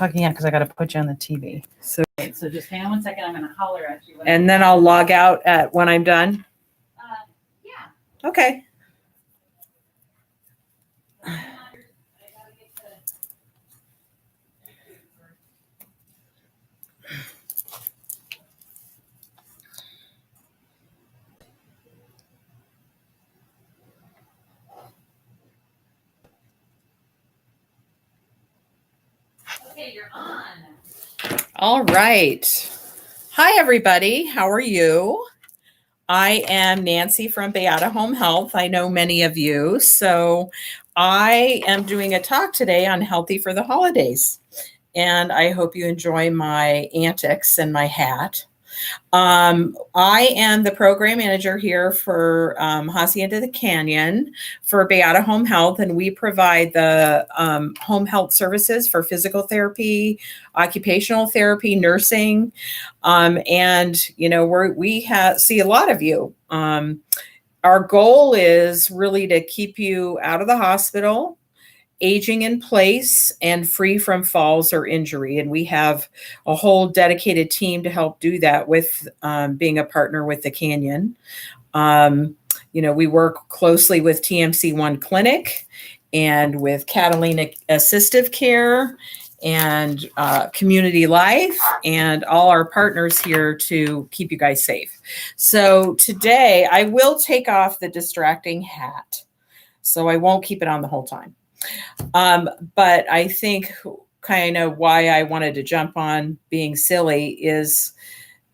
talking yet because I got to put you on the TV. So, Okay, so just hang on 1 second. I'm going to holler at you. and then I'll log out when I'm done. Yeah. Okay. Okay, you're on. All right. Hi, everybody. How are you? I am Nancy from Beata Home Health. I know many of you. So I am doing a talk today on Healthy for the Holidays. And I hope you enjoy my antics and my hat. I am the program manager here for Hacienda the Canyon for Beata Home Health, and we provide the home health services for physical therapy, occupational therapy, nursing, and you know we see a lot of you. Our goal is really to keep you out of the hospital, aging in place, and free from falls or injury. And we have a whole dedicated team to help do that with being a partner with the Canyon. We work closely with TMC One Clinic and with Catalina Assistive Care and Community Life and all our partners here to keep you guys safe. So today I will take off the distracting hat, so I won't keep it on the whole time. But I think kind of why I wanted to jump on being silly is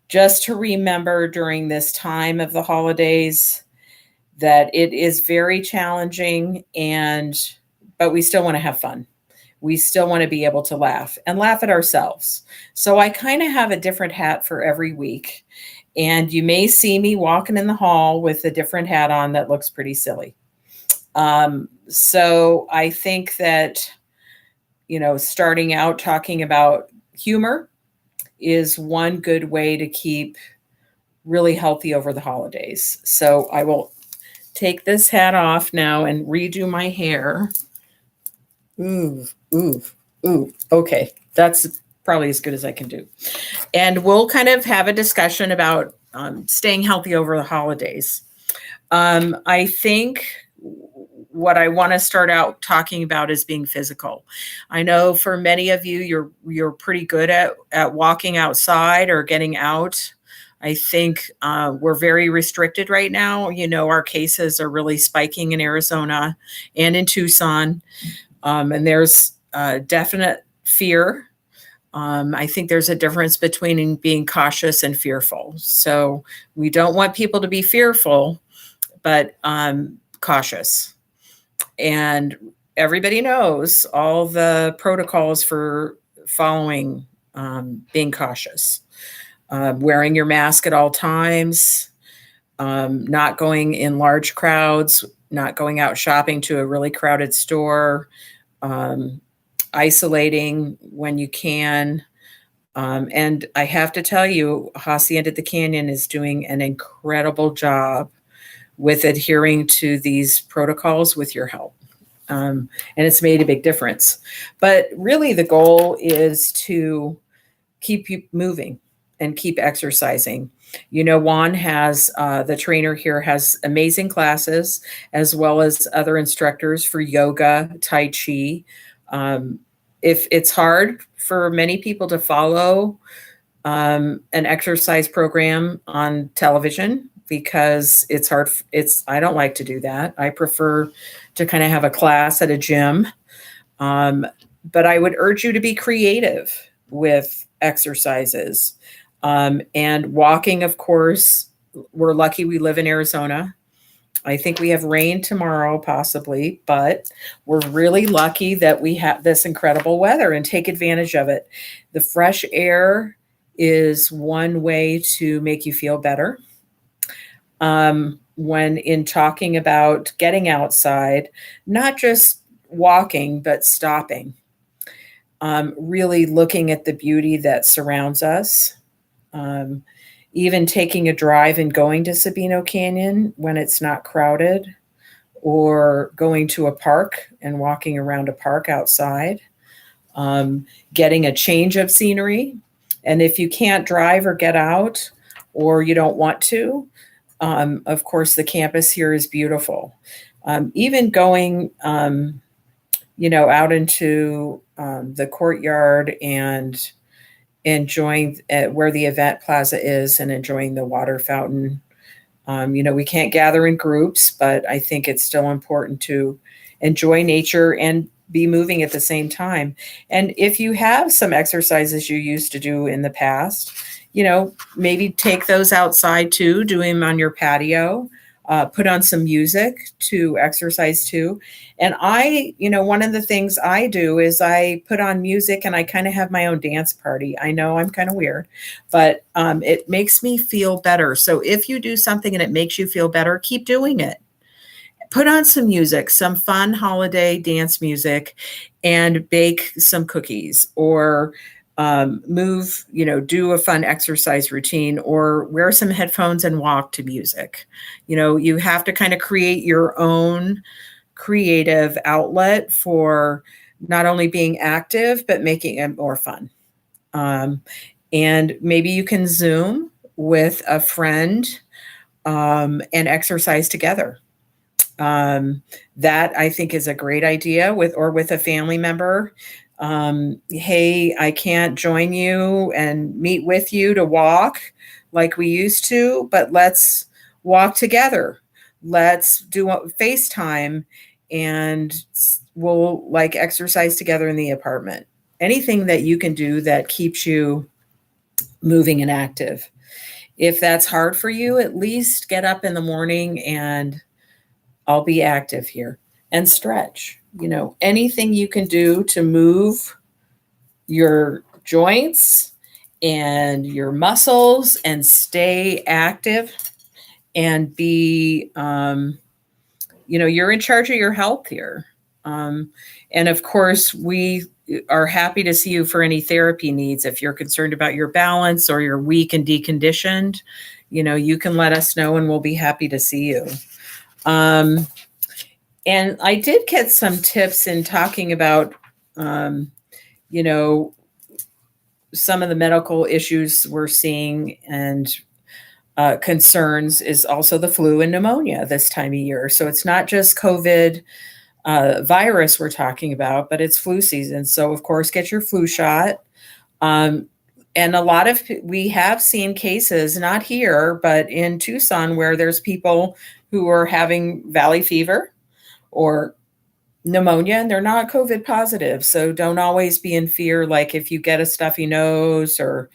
just to remember during this time of the holidays that it is very challenging, but we still want to have fun. We still want to be able to laugh at ourselves. So I kind of have a different hat for every week. And you may see me walking in the hall with a different hat on that looks pretty silly. So I think that, starting out talking about humor is one good way to keep really healthy over the holidays. So I will take this hat off now and redo my hair. Ooh. Okay. That's probably as good as I can do. And we'll kind of have a discussion about staying healthy over the holidays. I think what I want to start out talking about is being physical. I know for many of you, you're pretty good at walking outside or getting out. I think we're very restricted right now. Our cases are really spiking in Arizona and in Tucson, and there's definite fear. I think there's a difference between being cautious and fearful. So we don't want people to be fearful, but cautious. And everybody knows all the protocols for following being cautious. Wearing your mask at all times, not going in large crowds, not going out shopping to a really crowded store, isolating when you can. And I have to tell you, Hacienda the Canyon is doing an incredible job with adhering to these protocols with your help. And it's made a big difference. But really the goal is to keep you moving and keep exercising. Juan has, the trainer here, has amazing classes as well as other instructors for yoga, Tai Chi. If it's hard for many people to follow an exercise program on television, because it's hard. I don't like to do that. I prefer to kind of have a class at a gym. But I would urge you to be creative with exercises. And walking, of course, we're lucky we live in Arizona. I think we have rain tomorrow, possibly, but we're really lucky that we have this incredible weather and take advantage of it. The fresh air is one way to make you feel better. When in talking about getting outside, not just walking, but stopping, really looking at the beauty that surrounds us, even taking a drive and going to Sabino Canyon when it's not crowded, or going to a park and walking around a park outside. getting a change of scenery. And if you can't drive or get out, or you don't want to, of course, the campus here is beautiful. Even going, out into the courtyard and enjoying where the event plaza is and enjoying the water fountain. We can't gather in groups, but I think it's still important to enjoy nature and be moving at the same time. And if you have some exercises you used to do in the past, maybe take those outside too, do them on your patio, put on some music to exercise too. And one of the things I do is I put on music and I kind of have my own dance party. I know I'm kind of weird, but it makes me feel better. So if you do something and it makes you feel better, keep doing it. Put on some music, some fun holiday dance music, and bake some cookies, or do a fun exercise routine, or wear some headphones and walk to music. You have to kind of create your own creative outlet for not only being active, but making it more fun. And maybe you can Zoom with a friend and exercise together. That I think is a great idea with a family member. Hey, I can't join you and meet with you to walk like we used to, but let's walk together. Let's do a FaceTime and we'll exercise together in the apartment. Anything that you can do that keeps you moving and active. If that's hard for you, at least get up in the morning and I'll be active here and stretch. Anything you can do to move your joints and your muscles and stay active and be, you're in charge of your health here. And of course, we are happy to see you for any therapy needs. If you're concerned about your balance or you're weak and deconditioned, you can let us know and we'll be happy to see you. And I did get some tips in talking about, some of the medical issues we're seeing and concerns is also the flu and pneumonia this time of year. So it's not just COVID virus we're talking about, but it's flu season. So of course, get your flu shot. And we have seen cases, not here, but in Tucson, where there's people who are having valley fever or pneumonia and they're not COVID positive. So don't always be in fear. Like if you get a stuffy nose or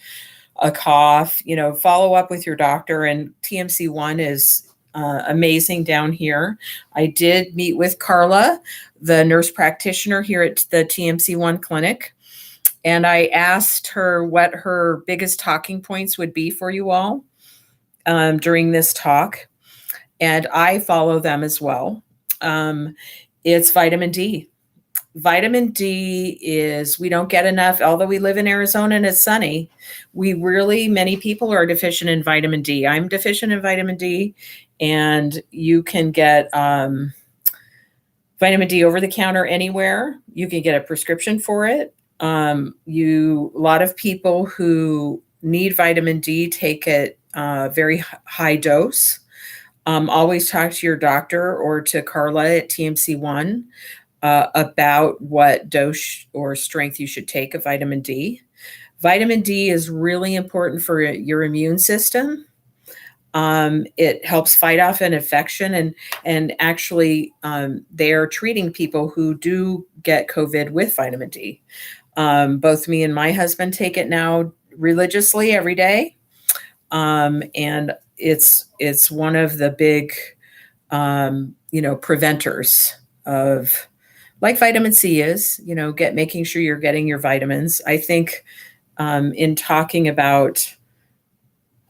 a cough, follow up with your doctor. And TMC1 is amazing down here. I did meet with Carla, the nurse practitioner here at the TMC1 clinic. And I asked her what her biggest talking points would be for you all during this talk. And I follow them as well. It's vitamin D. Vitamin D we don't get enough, although we live in Arizona and it's sunny, many people are deficient in vitamin D. I'm deficient in vitamin D, and you can get vitamin D over the counter anywhere. You can get a prescription for it. A lot of people who need vitamin D take it very high dose. Always talk to your doctor or to Carla at TMC1 about what dose or strength you should take of vitamin D. Vitamin D is really important for your immune system. It helps fight off an infection, and actually they are treating people who do get COVID with vitamin D. Both me and my husband take it now religiously every day. And it's one of the big, preventers of, like vitamin C is, making sure you're getting your vitamins. I think in talking about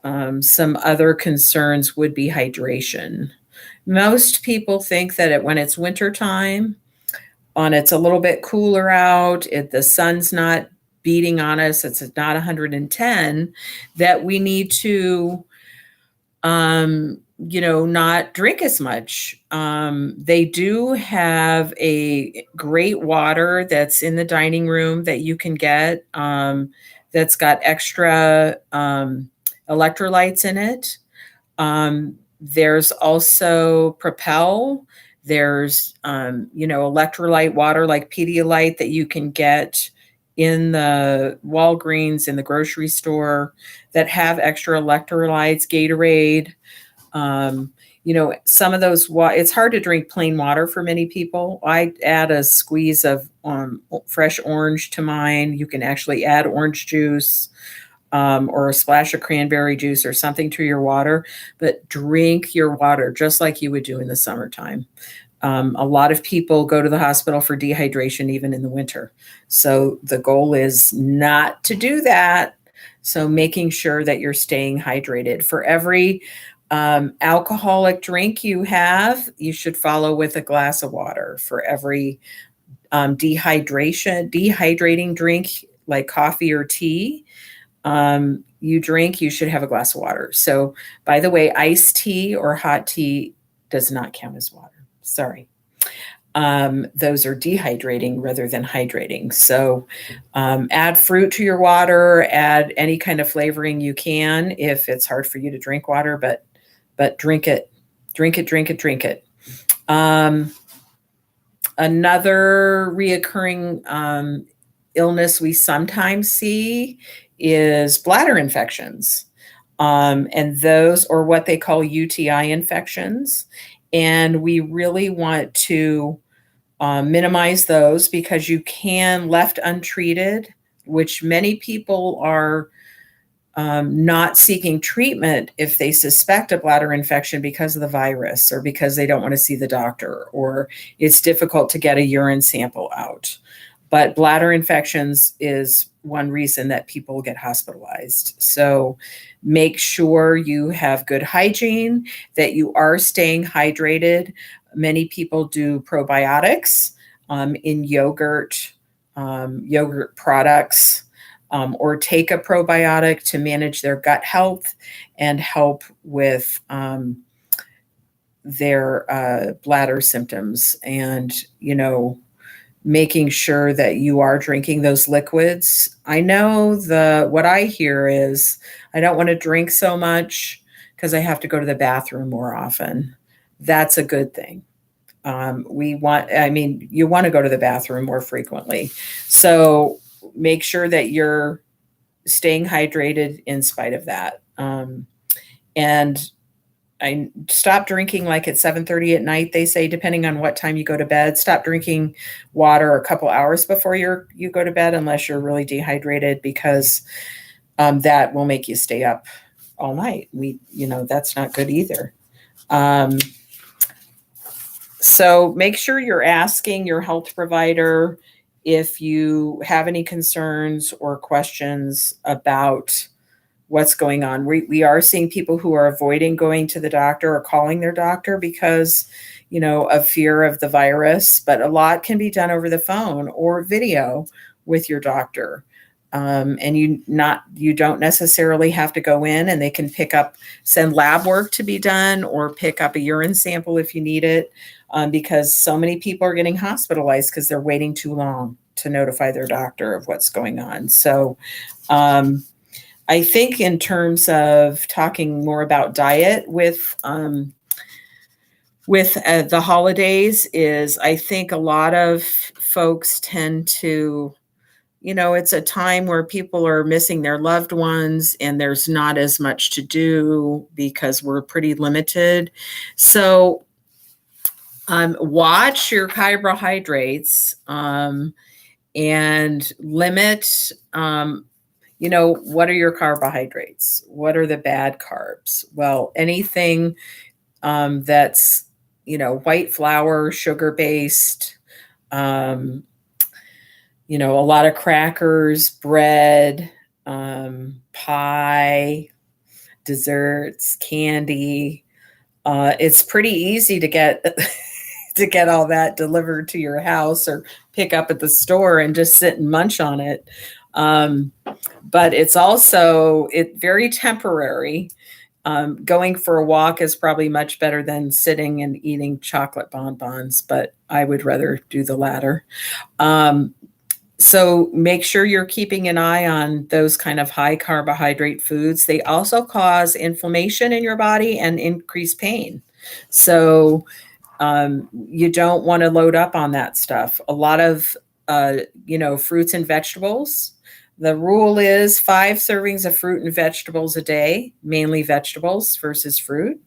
some other concerns would be hydration. Most people think that when it's wintertime, it's a little bit cooler out, the sun's not beating on us, it's not 110, that we need to not drink as much. They do have a great water that's in the dining room that you can get, that's got extra electrolytes in it. There's also Propel. There's, electrolyte water like Pedialyte that you can get in the Walgreens, in the grocery store, that have extra electrolytes, Gatorade. Some of those, it's hard to drink plain water for many people. I add a squeeze of fresh orange to mine. You can actually add orange juice, or a splash of cranberry juice or something to your water, but drink your water just like you would do in the summertime. A lot of people go to the hospital for dehydration even in the winter. So the goal is not to do that. So making sure that you're staying hydrated. For every alcoholic drink you have, you should follow with a glass of water. For every dehydrating drink like coffee or tea you drink, you should have a glass of water. So, by the way, iced tea or hot tea does not count as water. Sorry. Those are dehydrating rather than hydrating. So add fruit to your water, add any kind of flavoring you can if it's hard for you to drink water, but drink it. Another reoccurring illness we sometimes see is bladder infections. And those, or what they call UTI infections. And we really want to minimize those, because you can, left untreated, which many people are not seeking treatment if they suspect a bladder infection because of the virus, or because they don't want to see the doctor, or it's difficult to get a urine sample out. But bladder infections is one reason that people get hospitalized. So make sure you have good hygiene, that you are staying hydrated. Many people do probiotics in yogurt products, or take a probiotic to manage their gut health and help with their bladder symptoms. And, making sure that you are drinking those liquids. I know what I hear is, I don't want to drink so much because I have to go to the bathroom more often. That's a good thing. You want to go to the bathroom more frequently. So make sure that you're staying hydrated in spite of that. And I stop drinking like at 7:30 at night, they say, depending on what time you go to bed. Stop drinking water a couple hours before you go to bed, unless you're really dehydrated, because that will make you stay up all night. That's not good either. So make sure you're asking your health provider if you have any concerns or questions about what's going on. We are seeing people who are avoiding going to the doctor or calling their doctor because, of fear of the virus, but a lot can be done over the phone or video with your doctor. And you don't necessarily have to go in, and they can send lab work to be done, or pick up a urine sample if you need it, because so many people are getting hospitalized because they're waiting too long to notify their doctor of what's going on. So, I think in terms of talking more about diet with the holidays is, I think a lot of folks tend to, it's a time where people are missing their loved ones and there's not as much to do because we're pretty limited. So watch your carbohydrates and limit, what are your carbohydrates? What are the bad carbs? Well, anything that's, white flour, sugar-based, a lot of crackers, bread, pie, desserts, candy. It's pretty easy to get all that delivered to your house or pick up at the store and just sit and munch on it. But it's very temporary. Going for a walk is probably much better than sitting and eating chocolate bonbons, but I would rather do the latter. So make sure you're keeping an eye on those kind of high carbohydrate foods. They also cause inflammation in your body and increase pain. So you don't want to load up on that stuff. A lot of, fruits and vegetables. The rule is 5 servings of fruit and vegetables a day, mainly vegetables versus fruit,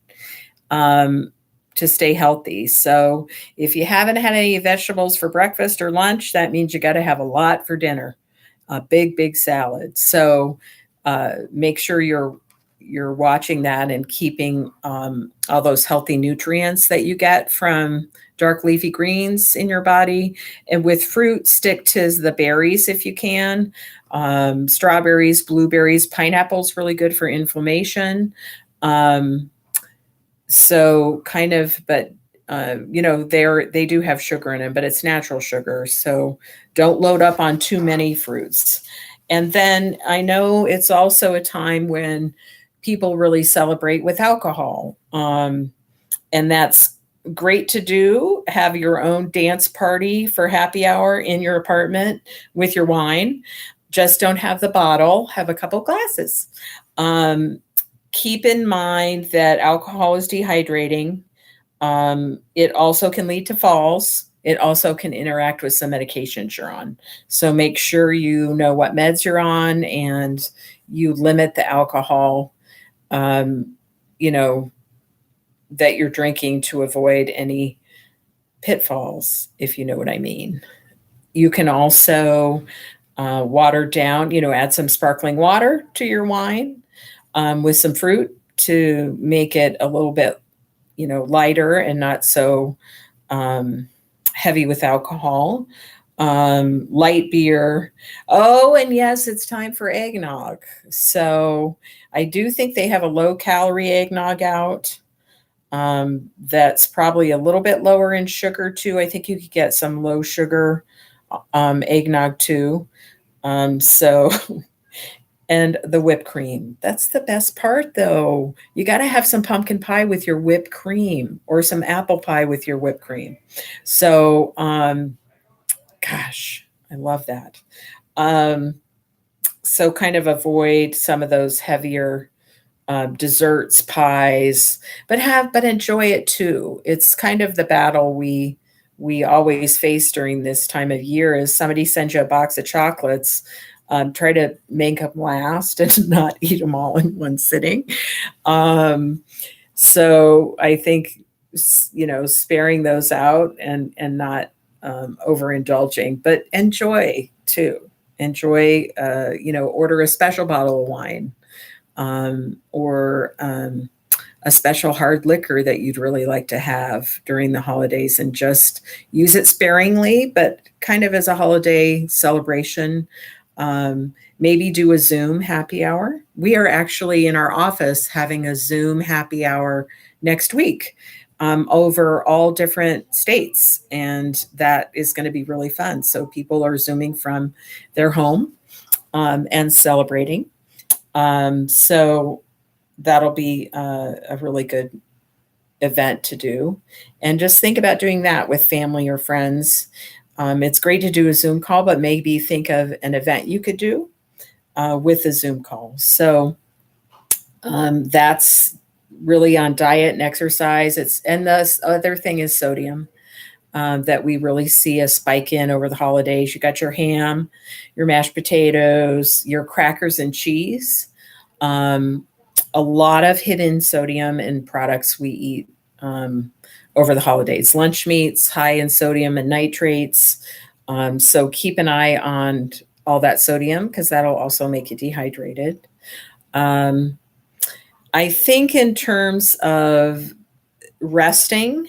to stay healthy. So if you haven't had any vegetables for breakfast or lunch, that means you got to have a lot for dinner, a big salad. So make sure you're watching that and keeping all those healthy nutrients that you get from dark leafy greens in your body. And with fruit, stick to the berries if you can. Strawberries, blueberries, pineapple's really good for inflammation. So kind of, but they do have sugar in them, but it's natural sugar. So don't load up on too many fruits. And then I know it's also a time when people really celebrate with alcohol. And that's great to do. Have your own dance party for happy hour in your apartment with your wine. Just don't have the bottle, have a couple glasses. Keep in mind that alcohol is dehydrating. It also can lead to falls. It also can interact with some medications you're on. So make sure you know what meds you're on and you limit the alcohol, that you're drinking to avoid any pitfalls, if you know what I mean. You can also water down, add some sparkling water to your wine with some fruit to make it a little bit, lighter and not so heavy with alcohol. Light beer. Oh, and yes, it's time for eggnog. So I do think they have a low calorie eggnog out. That's probably a little bit lower in sugar too. I think you could get some low sugar eggnog too. So and the whipped cream. That's the best part though. You got to have some pumpkin pie with your whipped cream or some apple pie with your whipped cream. So, gosh, I love that. So kind of avoid some of those heavier desserts, pies, but enjoy it too. It's kind of the battle we always face during this time of year is somebody sends you a box of chocolates. Try to make them last and not eat them all in one sitting. So I think, sparing those out and not overindulging, but enjoy too. Enjoy, order a special bottle of wine or a special hard liquor that you'd really like to have during the holidays and just use it sparingly, but kind of as a holiday celebration. Maybe do a Zoom happy hour. We are actually in our office having a Zoom happy hour next week over all different states. And that is going to be really fun. So people are Zooming from their home and celebrating. So that'll be a really good event to do. And just think about doing that with family or friends. It's great to do a Zoom call, but maybe think of an event you could do with a Zoom call. So that's really on diet and exercise. And the other thing is sodium that we really see a spike in over the holidays. You got your ham, your mashed potatoes, your crackers and cheese. A lot of hidden sodium in products we eat over the holidays. Lunch meats, high in sodium and nitrates. So keep an eye on all that sodium because that'll also make you dehydrated. I think in terms of resting,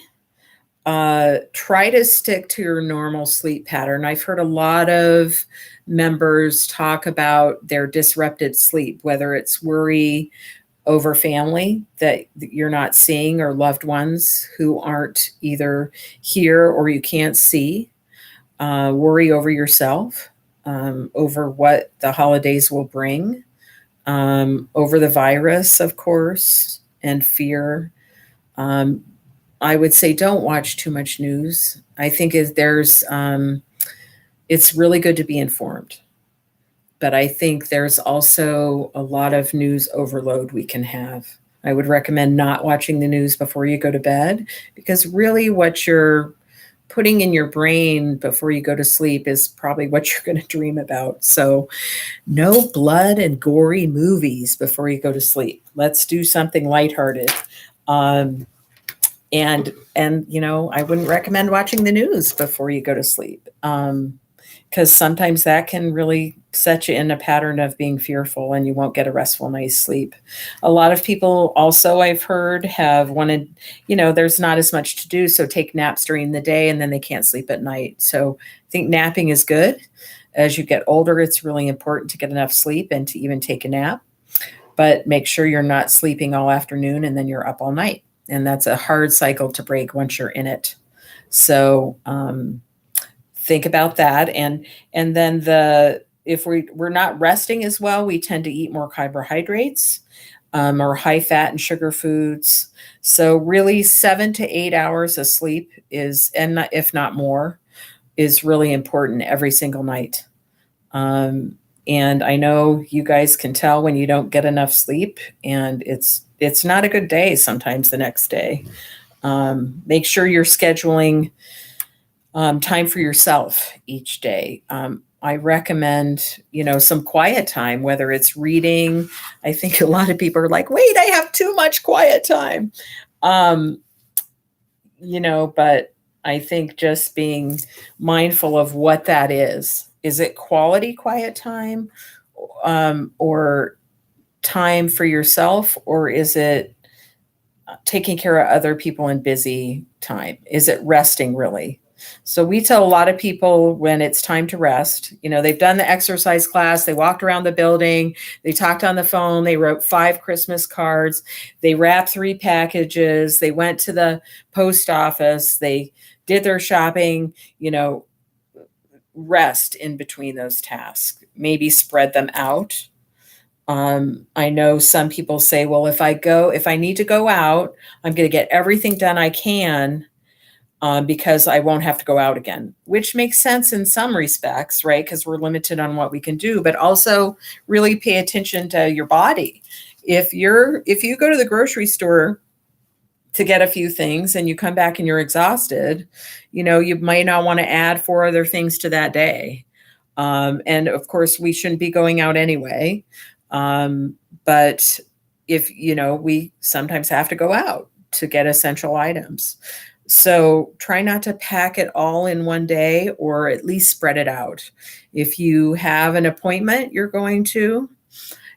try to stick to your normal sleep pattern. I've heard a lot of members talk about their disrupted sleep, whether it's worry over family that you're not seeing or loved ones who aren't either here or you can't see, worry over yourself, over what the holidays will bring. over the virus, of course, and fear. Um, I would say don't watch too much news. I think it's really good to be informed, but I think there's also a lot of news overload we can have. I would recommend not watching the news before you go to bed, because really what you're putting in your brain before you go to sleep is probably what you're going to dream about. So, no blood and gory movies before you go to sleep. Let's do something lighthearted. Um, and I wouldn't recommend watching the news before you go to sleep. Because sometimes that can really set you in a pattern of being fearful and you won't get a restful night's sleep. A lot of people also, I've heard, have wanted, there's not as much to do, so take naps during the day and then they can't sleep at night. So I think napping is good. As you get older, it's really important to get enough sleep and to even take a nap. But make sure you're not sleeping all afternoon and then you're up all night. And that's a hard cycle to break once you're in it. So, think about that. And then if we're not resting as well, we tend to eat more carbohydrates, or high fat and sugar foods. So really 7 to 8 hours of sleep if not more, is really important every single night. And I know you guys can tell when you don't get enough sleep, and it's not a good day sometimes the next day. Make sure you're scheduling time for yourself each day. I recommend, some quiet time, whether it's reading. I think a lot of people are like, wait, I have too much quiet time. But I think just being mindful of what that is. Is it quality quiet time, or time for yourself, or is it taking care of other people in busy time? Is it resting really? So we tell a lot of people when it's time to rest, they've done the exercise class, they walked around the building, they talked on the phone, they wrote 5 Christmas cards, they wrapped 3 packages, they went to the post office, they did their shopping, rest in between those tasks, maybe spread them out. I know some people say, well, if I need to go out, I'm going to get everything done I can, because I won't have to go out again, which makes sense in some respects, right? Because we're limited on what we can do, but also really pay attention to your body. If you go to the grocery store to get a few things and you come back and you're exhausted, you might not want to add 4 other things to that day. And of course, we shouldn't be going out anyway. But if, we sometimes have to go out to get essential items. So try not to pack it all in one day, or at least spread it out. If you have an appointment you're going to,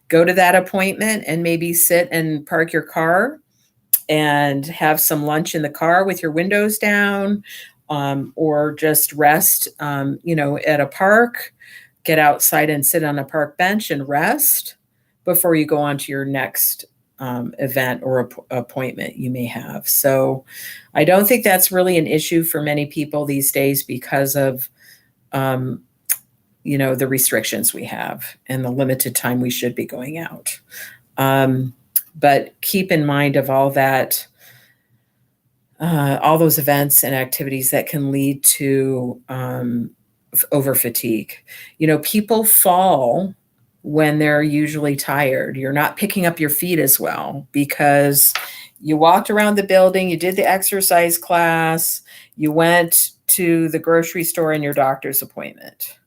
go to that appointment and maybe sit and park your car and have some lunch in the car with your windows down, or just rest, at a park, get outside and sit on a park bench and rest before you go on to your next event or appointment you may have. So I don't think that's really an issue for many people these days because of, the restrictions we have and the limited time we should be going out. But keep in mind of all that, all those events and activities that can lead to over fatigue. People fall when they're usually tired. You're not picking up your feet as well because you walked around the building, you did the exercise class, you went to the grocery store and your doctor's appointment.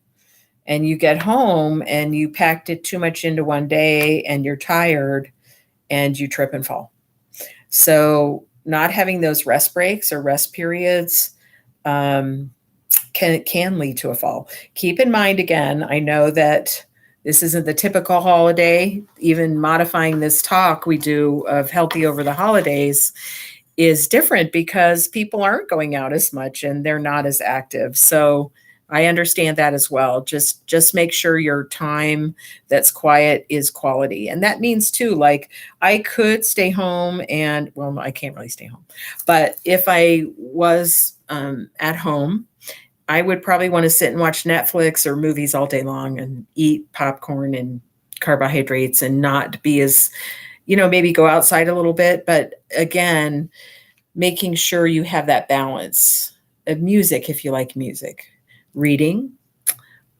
And you get home and you packed it too much into one day and you're tired and you trip and fall. So not having those rest breaks or rest periods can lead to a fall. Keep in mind, again, I know that this isn't the typical holiday. Even modifying this talk we do of healthy over the holidays is different because people aren't going out as much and they're not as active. So I understand that as well. Just make sure your time that's quiet is quality. And that means too, like I could stay home and, well, I can't really stay home, but if I was at home, I would probably want to sit and watch Netflix or movies all day long and eat popcorn and carbohydrates and not be as, maybe go outside a little bit. But again, making sure you have that balance of music, if you like music, reading,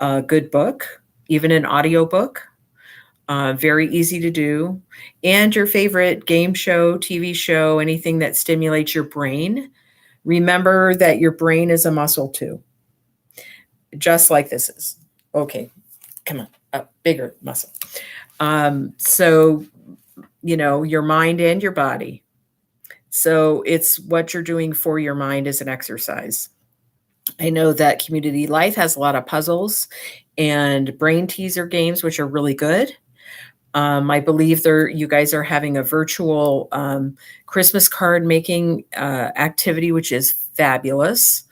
a good book, even an audio book, very easy to do, and your favorite game show, TV show, anything that stimulates your brain. Remember that your brain is a muscle too, just like this is. Okay, come on, a bigger muscle. So, your mind and your body. So it's what you're doing for your mind as an exercise. I know that Community Life has a lot of puzzles and brain teaser games, which are really good. I believe you guys are having a virtual Christmas card making activity, which is fabulous.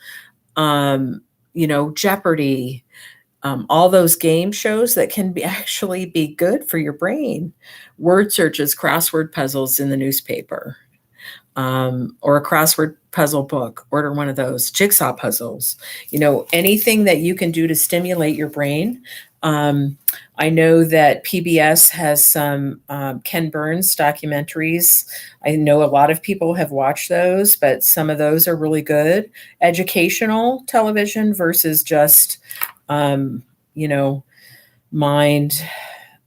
Jeopardy, all those game shows that can actually be good for your brain. Word searches, crossword puzzles in the newspaper, or a crossword puzzle book. Order one of those. Jigsaw puzzles. Anything that you can do to stimulate your brain. I know that PBS has some Ken Burns documentaries. I know a lot of people have watched those, but some of those are really good. Educational television versus just, mind,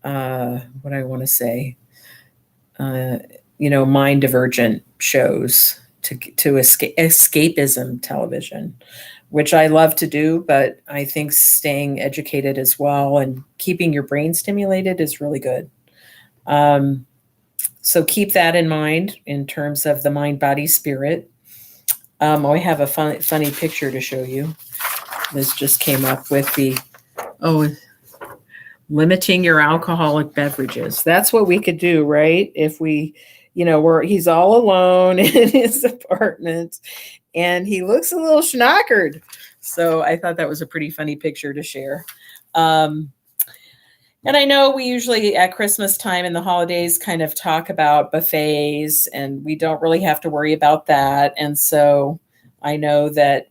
what I want to say, mind divergent shows to escapism television, which I love to do, but I think staying educated as well and keeping your brain stimulated is really good. So keep that in mind in terms of the mind, body, spirit. I have a funny picture to show you. This just came up with limiting your alcoholic beverages. That's what we could do, right? If we, he's all alone in his apartment and he looks a little schnockered. So I thought that was a pretty funny picture to share. And I know we usually at Christmas time and the holidays kind of talk about buffets, and we don't really have to worry about that. And so I know that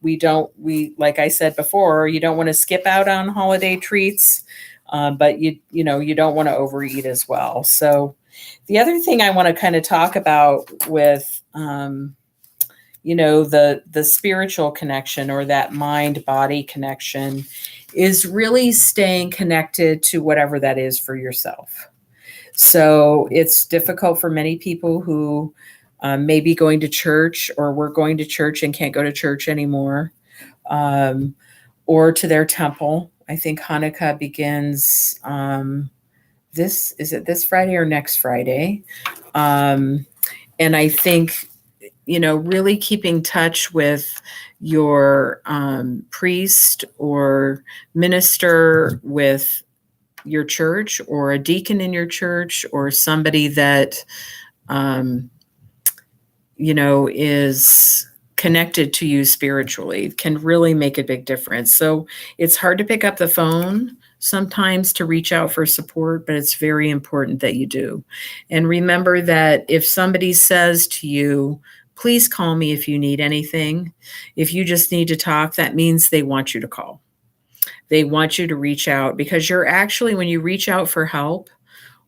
like I said before, you don't want to skip out on holiday treats, but you don't want to overeat as well. So the other thing I want to kind of talk about with, the spiritual connection or that mind-body connection is really staying connected to whatever that is for yourself. So it's difficult for many people who may be going to church or were going to church and can't go to church anymore, or to their temple. I think Hanukkah begins this Friday or next Friday? And I think, really keeping touch with your priest or minister with your church, or a deacon in your church, or somebody that, is connected to you spiritually can really make a big difference. So it's hard to pick up the phone sometimes to reach out for support, but it's very important that you do. And remember that if somebody says to you, please call me if you need anything, if you just need to talk, that means they want you to call. They want you to reach out, because you're actually, when you reach out for help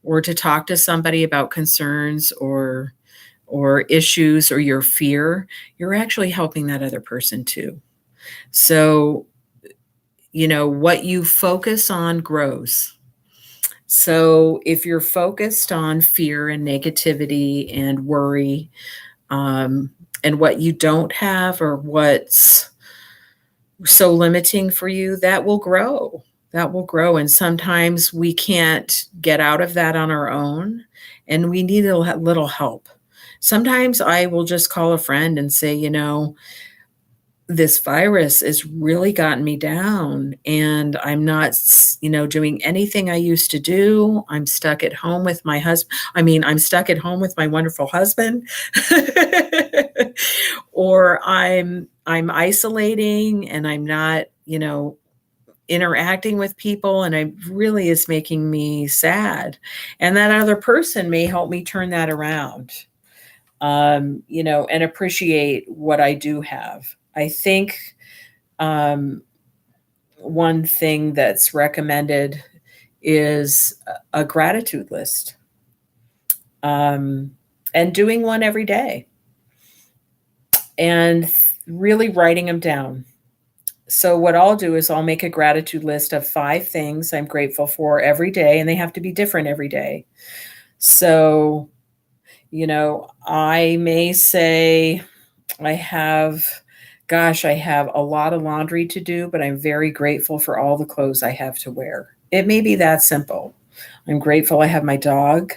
or to talk to somebody about concerns or issues or your fear, you're actually helping that other person too. So, what you focus on grows. So if you're focused on fear and negativity and worry, and what you don't have or what's so limiting for you, that will grow. That will grow. And sometimes we can't get out of that on our own, and we need a little help. Sometimes I will just call a friend and say, this virus has really gotten me down, and I'm not, doing anything I used to do. I'm stuck at home with my husband. I'm stuck at home with my wonderful husband, or I'm isolating and I'm not, interacting with people, and it really is making me sad. And that other person may help me turn that around, and appreciate what I do have. I think one thing that's recommended is a gratitude list, and doing one every day and really writing them down. So what I'll do is I'll make a gratitude list of 5 things I'm grateful for every day, and they have to be different every day. So, I may say I have a lot of laundry to do, but I'm very grateful for all the clothes I have to wear. It may be that simple. I'm grateful I have my dog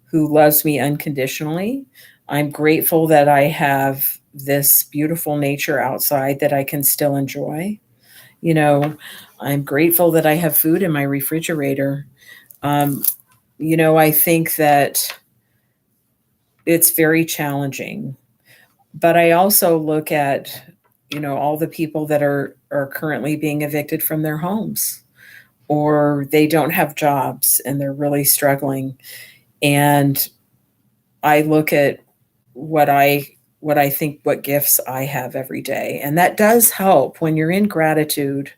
who loves me unconditionally. I'm grateful that I have this beautiful nature outside that I can still enjoy. I'm grateful that I have food in my refrigerator. I think that it's very challenging, but I also look at, all the people that are currently being evicted from their homes, or they don't have jobs and they're really struggling. And I look at what I think, what gifts I have every day. And that does help. When you're in gratitude,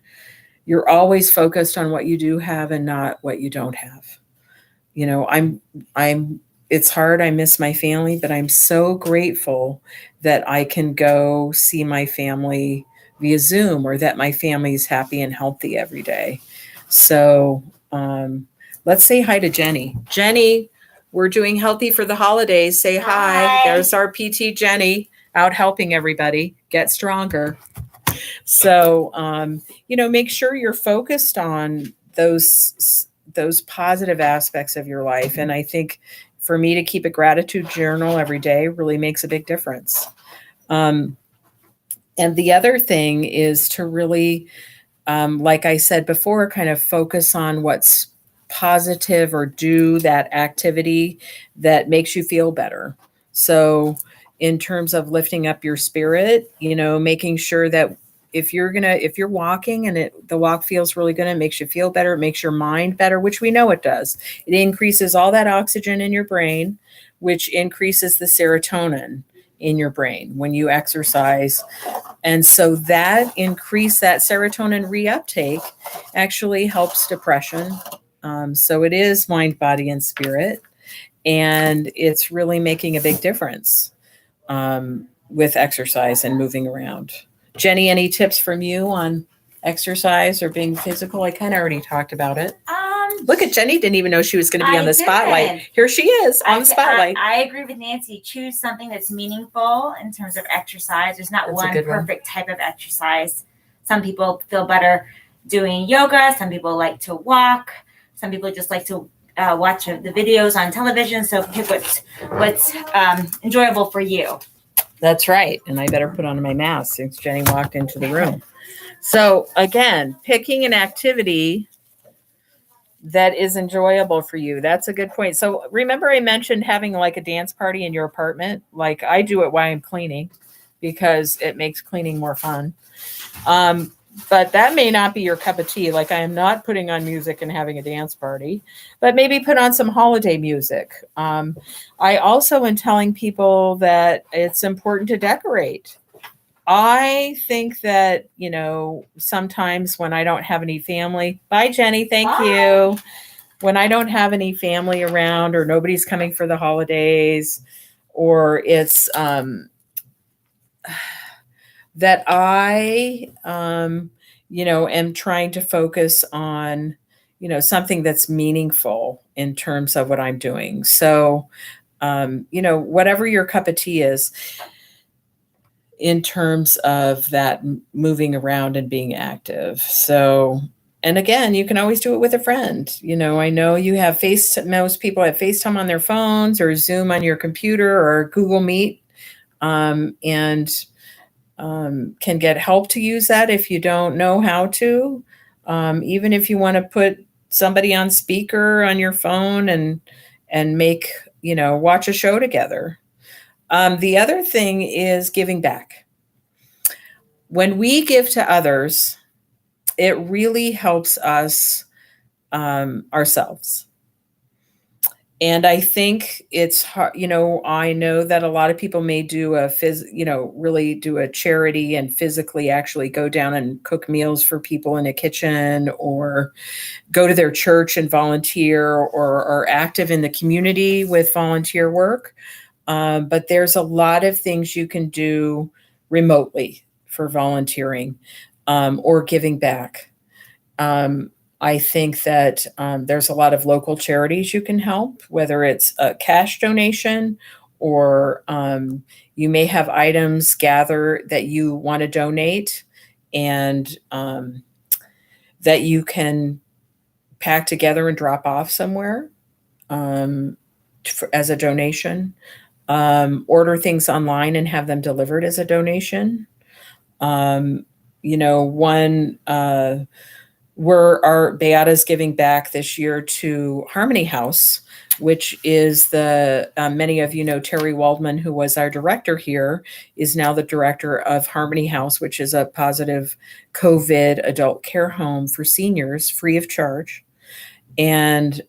you're always focused on what you do have and not what you don't have. It's hard. I miss my family, but I'm so grateful that I can go see my family via Zoom, or that my family is happy and healthy every day. So let's say hi to Jenny. Jenny, we're doing Healthy for the Holidays. Say hi. Hi. There's our PT Jenny out helping everybody get stronger. So, make sure you're focused on those positive aspects of your life. And I think for me to keep a gratitude journal every day really makes a big difference. And the other thing is to really, like I said before, kind of focus on what's positive, or do that activity that makes you feel better. So in terms of lifting up your spirit, making sure that if you're walking and the walk feels really good, it makes you feel better, it makes your mind better, which we know it does. It increases all that oxygen in your brain, which increases the serotonin in your brain when you exercise. And so that serotonin reuptake actually helps depression. So it is mind, body, and spirit. And it's really making a big difference with exercise and moving around. Jenny, any tips from you on exercise or being physical? I kind of already talked about it. Look at Jenny, didn't even know she was going to be on the spotlight. didn't. Here she is on the spotlight. I agree with Nancy. Choose something that's meaningful in terms of exercise. There's not That's a one good one. perfect type of exercise. Some people feel better doing yoga. Some people like to walk. Some people just like to watch the videos on television. So pick what's enjoyable for you. That's right. And I better put on my mask since Jenny walked into the room. So again, picking an activity that is enjoyable for you. That's a good point. So remember I mentioned having like a dance party in your apartment? Like I do it while I'm cleaning because it makes cleaning more fun. But that may not be your cup of tea. Like I am not putting on music and having a dance party, but maybe put on some holiday music. I also am telling people that it's important to decorate. I think that, sometimes when I don't have any family, bye Jenny, thank you. When I don't have any family around or nobody's coming for the holidays, or it's that I, am trying to focus on, something that's meaningful in terms of what I'm doing. So, whatever your cup of tea is in terms of that moving around and being active. So, and again, you can always do it with a friend. I know you have most people have FaceTime on their phones or Zoom on your computer or Google Meet. And can get help to use that if you don't know how to. Even if you want to put somebody on speaker on your phone and make, watch a show together. The other thing is giving back. When we give to others, it really helps us ourselves. And I think it's hard, I know that a lot of people may do really do a charity and physically actually go down and cook meals for people in a kitchen, or go to their church and volunteer, or are active in the community with volunteer work. But there's a lot of things you can do remotely for volunteering, or giving back. I think that there's a lot of local charities you can help, whether it's a cash donation, or you may have items gather that you want to donate, and that you can pack together and drop off somewhere as a donation. Order things online and have them delivered as a donation. Our Beata's giving back this year to Harmony House, which is many of you know Terry Waldman, who was our director here, is now the director of Harmony House, which is a positive COVID adult care home for seniors, free of charge. And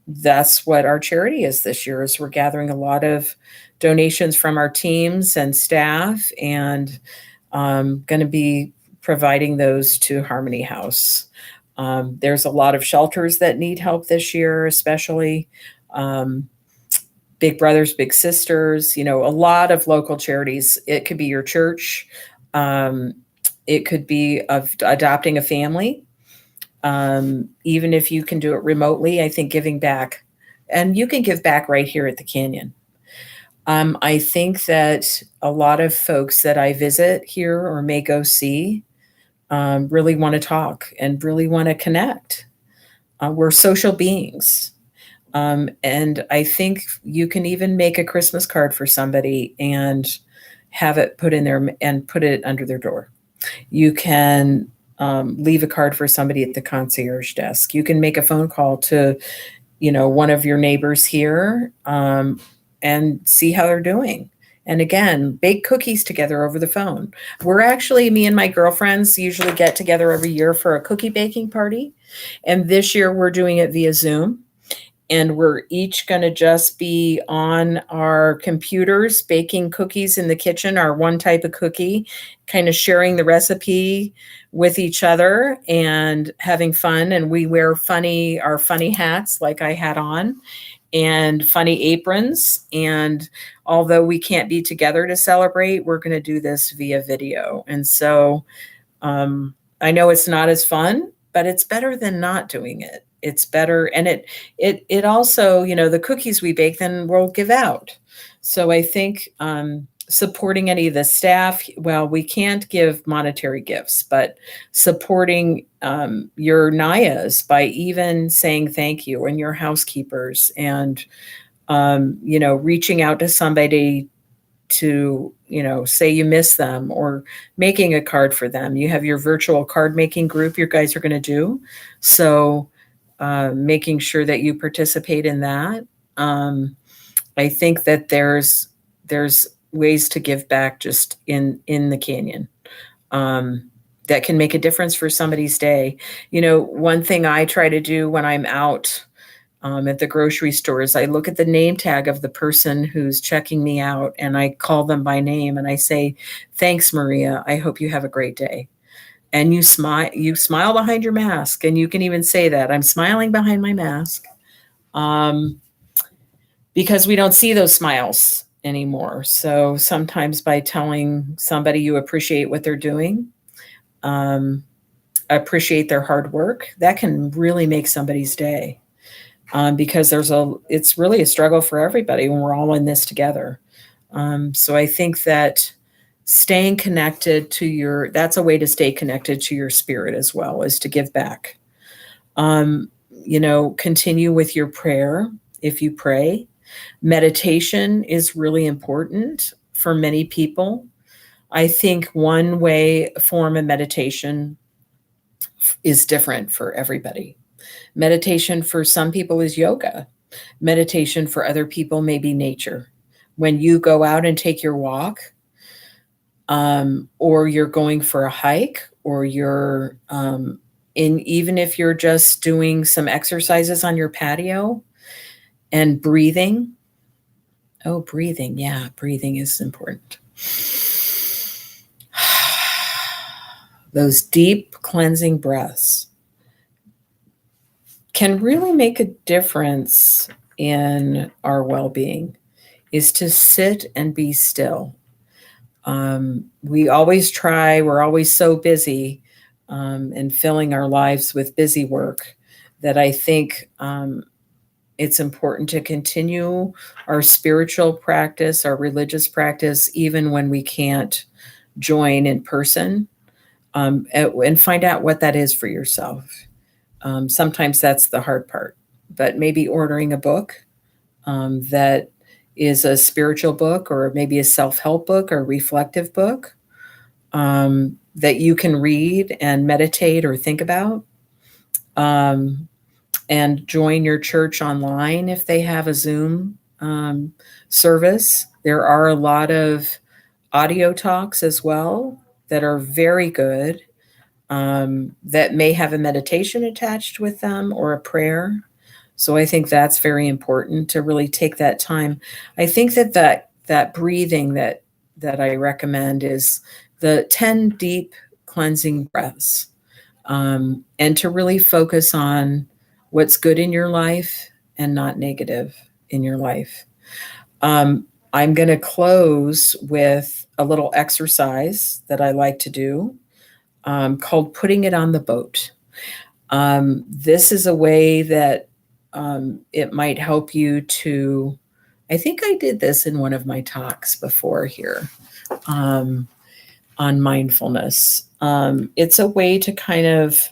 that's what our charity is this year. Is we're gathering a lot of donations from our teams and staff, and going to be providing those to Harmony House. There's a lot of shelters that need help this year, especially Big Brothers, Big Sisters, a lot of local charities. It could be your church. It could be of adopting a family. Even if you can do it remotely, I think giving back, and you can give back right here at the Canyon. I think that a lot of folks that I visit here or may go see really want to talk and really want to connect. We're social beings. And I think you can even make a Christmas card for somebody and have it put in there and put it under their door. You can leave a card for somebody at the concierge desk. You can make a phone call to, one of your neighbors here and see how they're doing. And again, bake cookies together over the phone. Me and my girlfriends usually get together every year for a cookie baking party. And this year we're doing it via Zoom. And we're each going to just be on our computers baking cookies in the kitchen, our one type of cookie, kind of sharing the recipe with each other and having fun. And we wear our funny hats like I had on, and funny aprons. And although we can't be together to celebrate, we're going to do this via video. And so I know it's not as fun, but it's better than not doing it. It's better. And it also, the cookies we bake, then we'll give out. So I think supporting any of the staff, well, we can't give monetary gifts, but supporting your Nayas by even saying thank you, and your housekeepers, and, reaching out to somebody to, say you miss them, or making a card for them. You have your virtual card making group you guys are going to do. So making sure that you participate in that. I think that there's ways to give back just in the Canyon that can make a difference for somebody's day. One thing I try to do when I'm out at the grocery stores, I look at the name tag of the person who's checking me out, and I call them by name and I say, "Thanks, Maria. I hope you have a great day." And you smile behind your mask, and you can even say that, "I'm smiling behind my mask," because we don't see those smiles anymore. So sometimes by telling somebody you appreciate what they're doing, appreciate their hard work, that can really make somebody's day. Because it's really a struggle for everybody when we're all in this together. So I think that staying connected that's a way to stay connected to your spirit as well, is to give back. Continue with your prayer if you pray. Meditation is really important for many people. I think one form of meditation is different for everybody. Meditation for some people is yoga. Meditation for other people may be nature. When you go out and take your walk, or you're going for a hike, or you're even if you're just doing some exercises on your patio, And breathing. Oh, breathing. Yeah, breathing is important. Those deep cleansing breaths can really make a difference in our well-being, is to sit and be still. We always try, we're always so busy and filling our lives with busy work that I think it's important to continue our spiritual practice, our religious practice, even when we can't join in person, and find out what that is for yourself. Sometimes that's the hard part, but maybe ordering a book that is a spiritual book, or maybe a self-help book or reflective book that you can read and meditate or think about. And join your church online if they have a Zoom service. There are a lot of audio talks as well that are very good, that may have a meditation attached with them or a prayer. So I think that's very important to really take that time. I think that breathing that I recommend is the 10 deep cleansing breaths, and to really focus on what's good in your life and not negative in your life. I'm going to close with a little exercise that I like to do called putting it on the boat. This is a way that it might help you to, I think I did this in one of my talks before here on mindfulness. It's a way to kind of,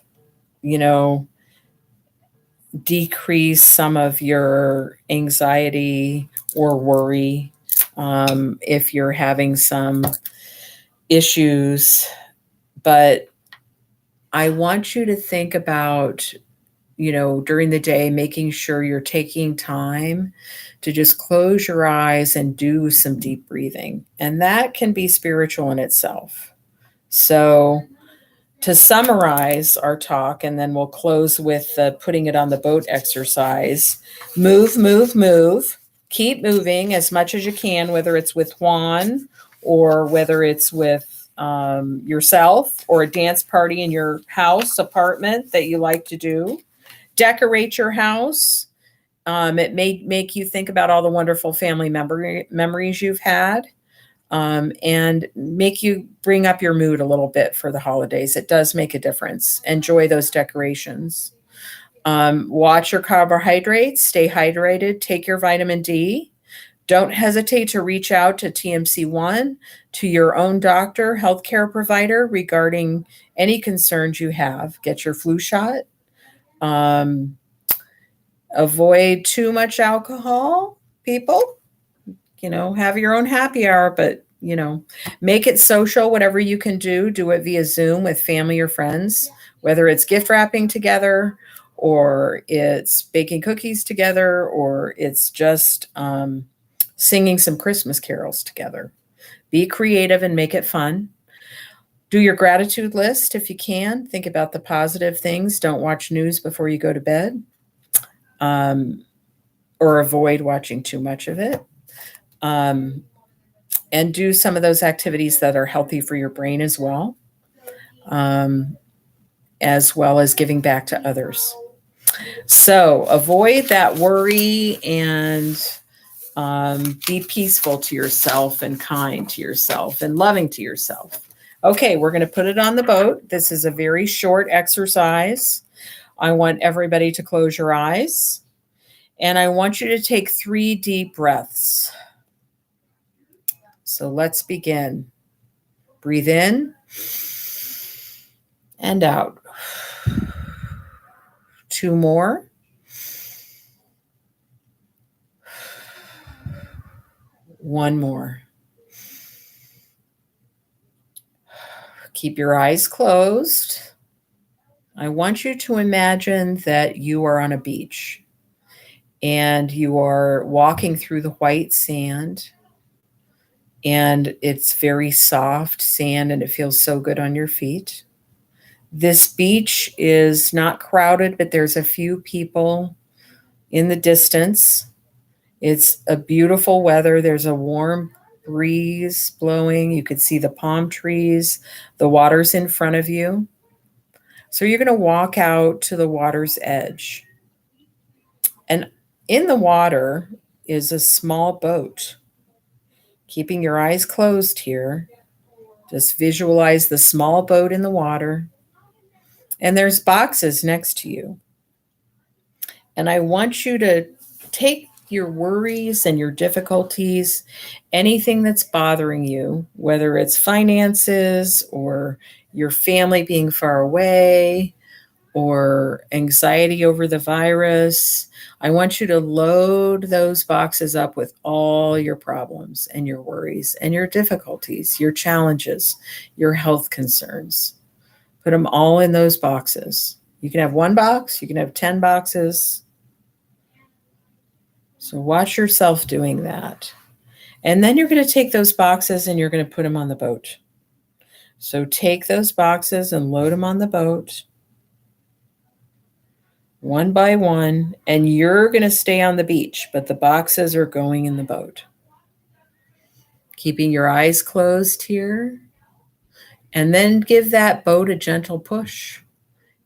decrease some of your anxiety or worry if you're having some issues. But I want you to think about, during the day, making sure you're taking time to just close your eyes and do some deep breathing. And that can be spiritual in itself. So to summarize our talk, and then we'll close with the putting it on the boat exercise. Move, move, move. Keep moving as much as you can, whether it's with Juan or whether it's with yourself or a dance party in your house, apartment that you like to do. Decorate your house. It may make you think about all the wonderful family memories you've had. And make you bring up your mood a little bit for the holidays. It does make a difference. Enjoy those decorations. Watch your carbohydrates, stay hydrated, take your vitamin D. Don't hesitate to reach out to TMC1, to your own doctor, healthcare provider regarding any concerns you have. Get your flu shot. Avoid too much alcohol, people. Have your own happy hour, but, make it social, whatever you can do. Do it via Zoom with family or friends, whether it's gift wrapping together or it's baking cookies together or it's just singing some Christmas carols together. Be creative and make it fun. Do your gratitude list if you can. Think about the positive things. Don't watch news before you go to bed, or avoid watching too much of it. And do some of those activities that are healthy for your brain as well as giving back to others. So avoid that worry and be peaceful to yourself and kind to yourself and loving to yourself. Okay, we're going to put it on the boat. This is a very short exercise. I want everybody to close your eyes, and I want you to take 3 deep breaths. So let's begin. Breathe in and out. 2 more. One more. Keep your eyes closed. I want you to imagine that you are on a beach and you are walking through the white sand. And it's very soft sand and it feels so good on your feet. This beach is not crowded, but there's a few people in the distance. It's a beautiful weather. There's a warm breeze blowing. You could see the palm trees. The water's in front of you. So you're going to walk out to the water's edge. And in the water is a small boat. Keeping your eyes closed here, just visualize the small boat in the water. And there's boxes next to you. And I want you to take your worries and your difficulties, anything that's bothering you, whether it's finances or your family being far away or anxiety over the virus. I want you to load those boxes up with all your problems and your worries and your difficulties, your challenges, your health concerns. Put them all in those boxes. You can have one box, you can have 10 boxes. So watch yourself doing that. And then you're going to take those boxes and you're going to put them on the boat. So take those boxes and load them on the boat one by one, and you're going to stay on the beach, but the boxes are going in the boat. Keeping your eyes closed here. And then give that boat a gentle push.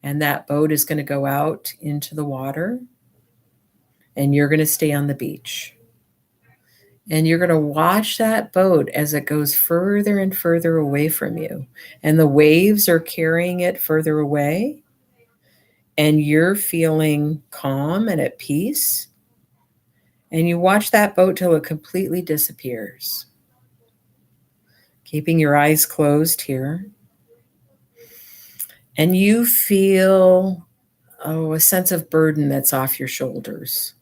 And that boat is going to go out into the water. And you're going to stay on the beach. And you're going to watch that boat as it goes further and further away from you. And the waves are carrying it further away. And you're feeling calm and at peace. And you watch that boat till it completely disappears. Keeping your eyes closed here. And you feel, a sense of burden that's off your shoulders.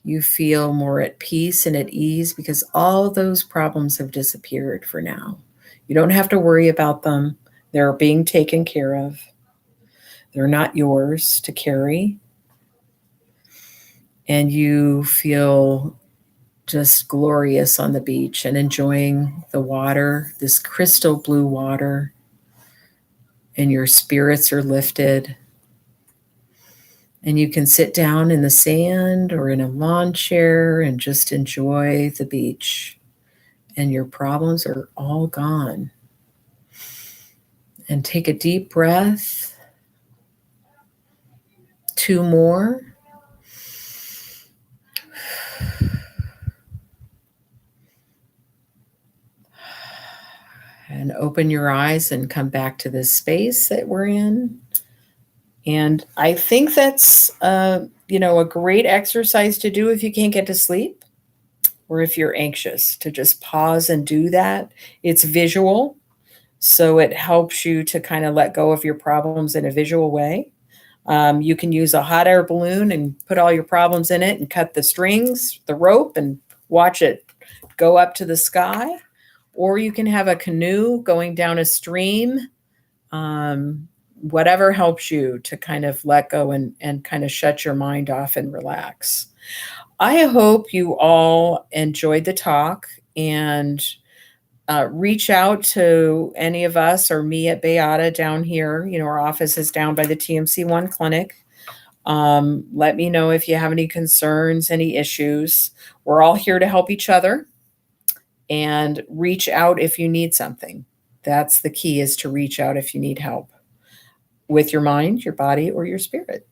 You feel more at peace and at ease because all those problems have disappeared for now. You don't have to worry about them. They're being taken care of. They're not yours to carry. And you feel just glorious on the beach and enjoying the water, this crystal blue water, and your spirits are lifted. And you can sit down in the sand or in a lawn chair and just enjoy the beach. And your problems are all gone. And take a deep breath. 2 more. And open your eyes and come back to this space that we're in. And I think that's, a great exercise to do if you can't get to sleep or if you're anxious, to just pause and do that. It's visual, so it helps you to kind of let go of your problems in a visual way. You can use a hot air balloon and put all your problems in it and cut the strings, the rope, and watch it go up to the sky. Or you can have a canoe going down a stream. Whatever helps you to kind of let go and kind of shut your mind off and relax. I hope you all enjoyed the talk and reach out to any of us or me at Beata down here. Our office is down by the TMC1 clinic. Let me know if you have any concerns, any issues. We're all here to help each other, and reach out if you need something. That's the key, is to reach out if you need help with your mind, your body, or your spirit.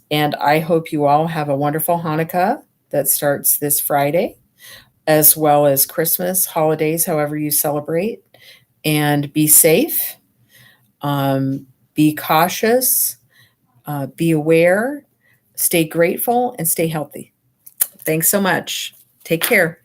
And I hope you all have a wonderful Hanukkah that starts this Friday, as well as Christmas, holidays, however you celebrate. And be safe, be cautious, be aware, stay grateful, and stay healthy. Thanks so much. Take care.